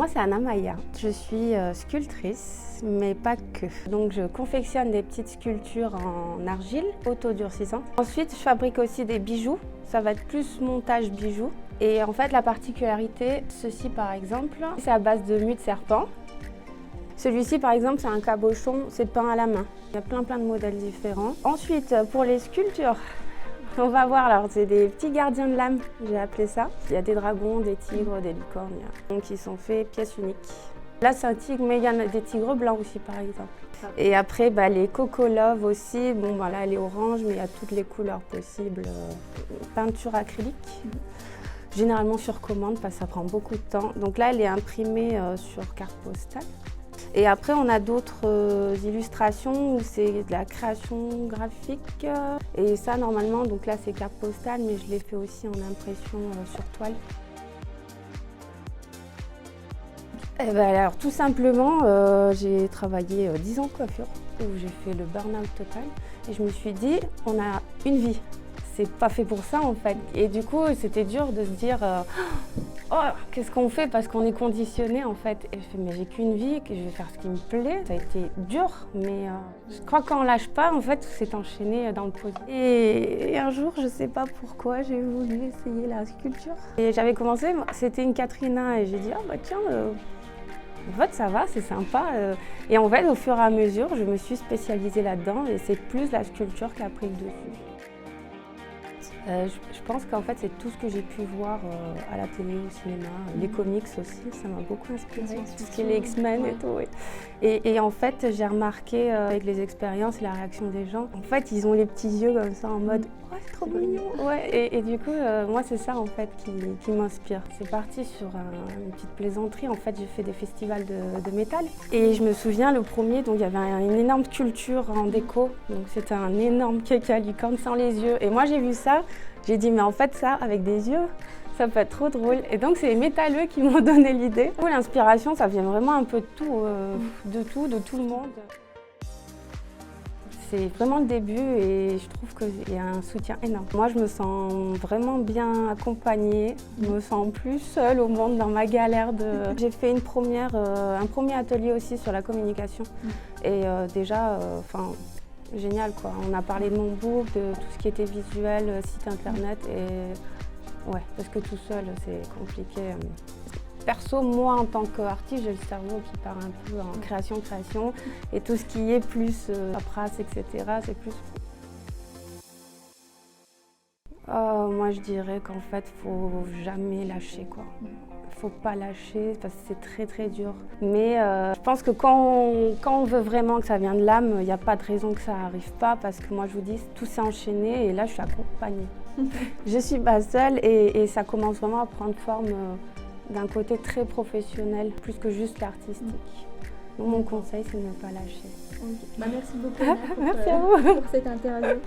Moi, c'est Anna Maya. Je suis sculptrice, mais pas que. Donc, je confectionne des petites sculptures en argile autodurcissante. Ensuite, je fabrique aussi des bijoux. Ça va être plus montage bijoux. Et en fait, la particularité, ceci par exemple, c'est à base de mue de serpent. Celui-ci, par exemple, c'est un cabochon, c'est peint à la main. Il y a plein de modèles différents. Ensuite, pour les sculptures, on va voir, alors c'est des petits gardiens de l'âme, j'ai appelé ça. Il y a des dragons, des tigres, des licornes, donc ils sont faits pièces uniques. Là c'est un tigre, mais il y en a des tigres blancs aussi par exemple. Et après les Coco Love aussi, là elle est orange, mais il y a toutes les couleurs possibles. Peinture acrylique, généralement sur commande parce que ça prend beaucoup de temps. Donc là elle est imprimée sur carte postale. Et après, on a d'autres illustrations où c'est de la création graphique. Et ça, normalement, donc là, c'est carte postale, mais je l'ai fait aussi en impression sur toile. Alors, tout simplement, j'ai travaillé 10 ans de coiffure, où j'ai fait le burn-out total. Et je me suis dit, on a une vie. C'est pas fait pour ça, en fait. Et du coup, c'était dur de se dire... oh, qu'est-ce qu'on fait parce qu'on est conditionné en fait. Et je fais mais j'ai qu'une vie, que je vais faire ce qui me plaît. Ça a été dur, mais je crois qu'on lâche pas en fait, tout s'est enchaîné dans le projet. Et un jour, je sais pas pourquoi, j'ai voulu essayer la sculpture. Et j'avais commencé, c'était une Katrina et j'ai dit tiens, en fait ça va, c'est sympa. Et en fait au fur et à mesure, je me suis spécialisée là-dedans et c'est plus la sculpture qui a pris le dessus. Je pense qu'en fait, c'est tout ce que j'ai pu voir à la télé, au cinéma, les comics aussi, ça m'a beaucoup inspiré, tout ce qui est les X-Men et tout. Oui. Et en fait, j'ai remarqué avec les expériences et la réaction des gens, en fait, ils ont les petits yeux comme ça en mode « ouais, c'est trop mignon ». Ouais, et du coup, moi, c'est ça en fait qui m'inspire. C'est parti sur une petite plaisanterie. En fait, j'ai fait des festivals de métal. Et je me souviens, le premier, donc il y avait une énorme sculpture en déco. Donc c'était un énorme cake à licorne sans les yeux. Et moi, j'ai vu ça. J'ai dit, mais en fait, ça, avec des yeux, ça peut être trop drôle. Et donc, c'est les métalleux qui m'ont donné l'idée. L'inspiration, ça vient vraiment un peu de tout le monde. C'est vraiment le début et je trouve qu'il y a un soutien énorme. Moi, je me sens vraiment bien accompagnée. Je me sens plus seule au monde dans ma galère. J'ai fait un premier atelier aussi sur la communication. Et déjà, génial quoi. On a parlé de mon book, de tout ce qui était visuel, site internet et ouais, parce que tout seul c'est compliqué. Perso, moi en tant qu'artiste, j'ai le cerveau qui part un peu en création et tout ce qui est plus paperasse, etc. c'est plus... moi je dirais qu'en fait, faut jamais lâcher quoi. Faut pas lâcher parce que c'est très dur. Mais je pense que quand on veut vraiment que ça vienne de l'âme, il n'y a pas de raison que ça n'arrive pas parce que moi je vous dis, tout s'est enchaîné et là je suis accompagnée. Je suis pas seule et ça commence vraiment à prendre forme d'un côté très professionnel, plus que juste l'artistique. Donc mon conseil c'est de ne pas lâcher. Okay. Merci beaucoup Merci à vous pour cette interview.